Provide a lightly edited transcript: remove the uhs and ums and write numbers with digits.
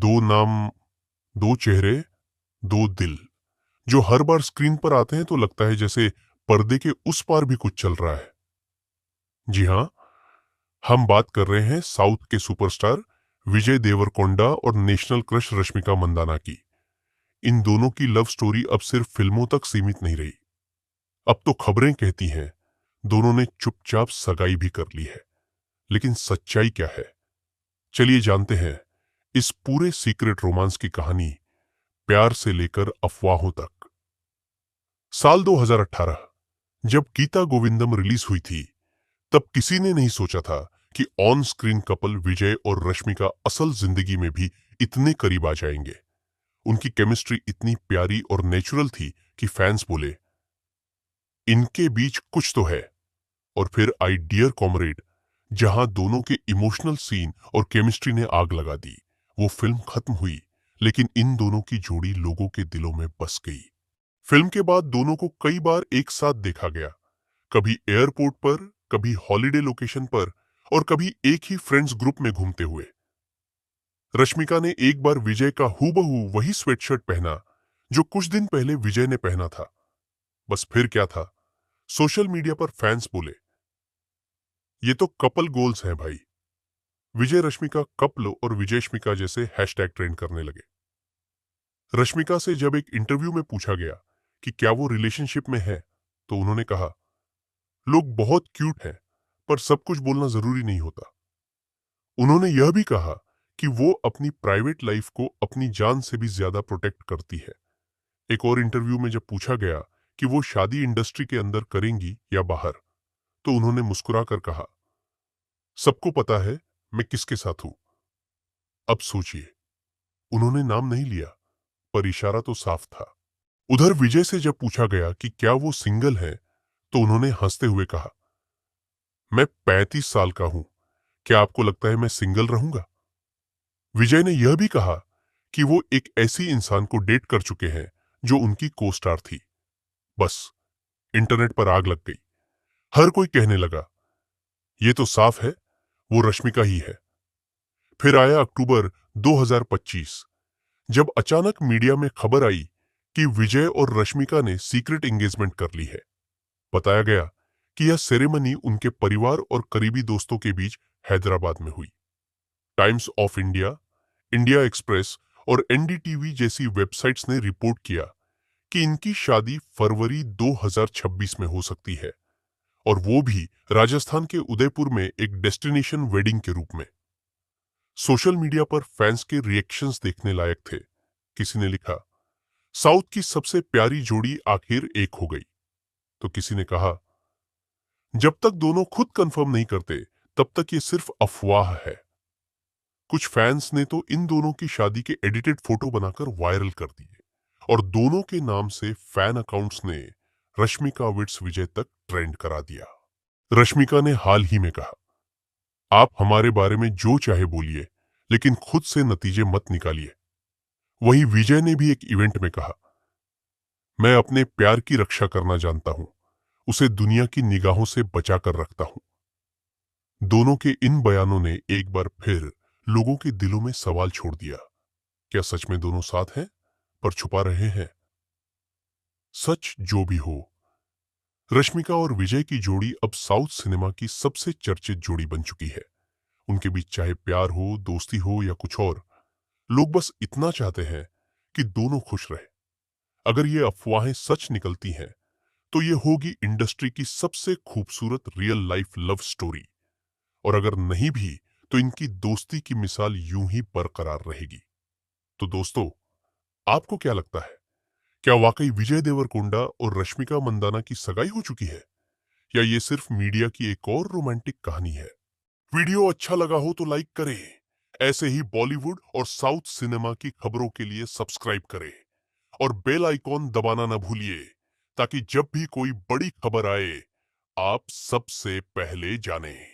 दो नाम, दो चेहरे, दो दिल, जो हर बार स्क्रीन पर आते हैं तो लगता है जैसे पर्दे के उस पार भी कुछ चल रहा है। जी हाँ, हम बात कर रहे हैं साउथ के सुपरस्टार विजय देवरकोंडा और नेशनल क्रश रश्मिका मंदाना की। इन दोनों की लव स्टोरी अब सिर्फ फिल्मों तक सीमित नहीं रही। अब तो खबरें कहती हैं दोनों ने चुपचाप सगाई भी कर ली है। लेकिन सच्चाई क्या है, चलिए जानते हैं इस पूरे सीक्रेट रोमांस की कहानी, प्यार से लेकर अफवाहों तक। साल 2018 जब गीता गोविंदम रिलीज हुई थी, तब किसी ने नहीं सोचा था कि ऑन स्क्रीन कपल विजय और रश्मिका असल जिंदगी में भी इतने करीब आ जाएंगे। उनकी केमिस्ट्री इतनी प्यारी और नेचुरल थी कि फैंस बोले इनके बीच कुछ तो है। और फिर आई डियर कॉमरेड, जहां दोनों के इमोशनल सीन और केमिस्ट्री ने आग लगा दी। वो फिल्म खत्म हुई, लेकिन इन दोनों की जोड़ी लोगों के दिलों में बस गई। फिल्म के बाद दोनों को कई बार एक साथ देखा गया, कभी एयरपोर्ट पर, कभी हॉलिडे लोकेशन पर, और कभी एक ही फ्रेंड्स ग्रुप में घूमते हुए। रश्मिका ने एक बार विजय का हूबहू वही स्वेटशर्ट पहना जो कुछ दिन पहले विजय ने पहना था। बस फिर क्या था, सोशल मीडिया पर फैंस बोले ये तो कपल गोल्स हैं भाई। विजय रश्मिका कपल और विजयश्मिका जैसे हैशटैग ट्रेंड करने लगे। रश्मिका से जब एक इंटरव्यू में पूछा गया कि क्या वो रिलेशनशिप में है, तो उन्होंने कहा लोग बहुत क्यूट हैं, पर सब कुछ बोलना जरूरी नहीं होता। उन्होंने यह भी कहा कि वो अपनी प्राइवेट लाइफ को अपनी जान से भी ज्यादा प्रोटेक्ट करती है। एक और इंटरव्यू में जब पूछा गया कि वो शादी इंडस्ट्री के अंदर करेंगी या बाहर, तो उन्होंने मुस्कुराकर कहा सबको पता है मैं किसके साथ हूं। अब सोचिए, उन्होंने नाम नहीं लिया, पर इशारा तो साफ था। उधर विजय से जब पूछा गया कि क्या वो सिंगल है, तो उन्होंने हंसते हुए कहा मैं 35 साल का हूं, क्या आपको लगता है मैं सिंगल रहूंगा। विजय ने यह भी कहा कि वो एक ऐसी इंसान को डेट कर चुके हैं जो उनकी को स्टार थी। बस इंटरनेट पर आग लग गई। हर कोई कहने लगा ये तो साफ है वो रश्मिका ही है। फिर आया अक्टूबर 2025, जब अचानक मीडिया में खबर आई कि विजय और रश्मिका ने सीक्रेट एंगेजमेंट कर ली है। बताया गया कि यह सेरेमनी उनके परिवार और करीबी दोस्तों के बीच हैदराबाद में हुई। Times of India, India express और एनडीटीवी जैसी वेबसाइट्स ने रिपोर्ट किया कि इनकी शादी फरवरी 2026 में हो सकती है, और वो भी राजस्थान के उदयपुर में एक डेस्टिनेशन वेडिंग के रूप में। सोशल मीडिया पर फैंस के रिएक्शंस देखने लायक थे। किसी ने लिखा साउथ की सबसे प्यारी जोड़ी आखिर एक हो गई, तो किसी ने कहा जब तक दोनों खुद कंफर्म नहीं करते तब तक ये सिर्फ अफवाह है। कुछ फैंस ने तो इन दोनों की शादी के एडिटेड फोटो बनाकर वायरल कर दिए, और दोनों के नाम से फैन अकाउंट्स ने रश्मिका विट्स विजय तक ट्रेंड करा दिया। रश्मिका ने हाल ही में कहा आप हमारे बारे में जो चाहे बोलिए, लेकिन खुद से नतीजे मत निकालिए। वहीं विजय ने भी एक इवेंट में कहा मैं अपने प्यार की रक्षा करना जानता हूं, उसे दुनिया की निगाहों से बचाकर रखता हूं। दोनों के इन बयानों ने एक बार फिर लोगों के दिलों में सवाल छोड़ दिया, क्या सच में दोनों साथ हैं पर छुपा रहे हैं। सच जो भी हो, रश्मिका और विजय की जोड़ी अब साउथ सिनेमा की सबसे चर्चित जोड़ी बन चुकी है। उनके बीच चाहे प्यार हो, दोस्ती हो या कुछ और, लोग बस इतना चाहते हैं कि दोनों खुश रहे। अगर ये अफवाहें सच निकलती हैं, तो ये होगी इंडस्ट्री की सबसे खूबसूरत रियल लाइफ लव स्टोरी। और अगर नहीं भी, तो इनकी दोस्ती की मिसाल यूं ही बरकरार रहेगी। तो दोस्तों, आपको क्या लगता है, क्या वाकई विजय देवरकोंडा और रश्मिका मंदाना की सगाई हो चुकी है, या ये सिर्फ मीडिया की एक और रोमांटिक कहानी है। वीडियो अच्छा लगा हो तो लाइक करें। ऐसे ही बॉलीवुड और साउथ सिनेमा की खबरों के लिए सब्सक्राइब करें और बेल आइकॉन दबाना न भूलिए, ताकि जब भी कोई बड़ी खबर आए आप सबसे पहले जानें।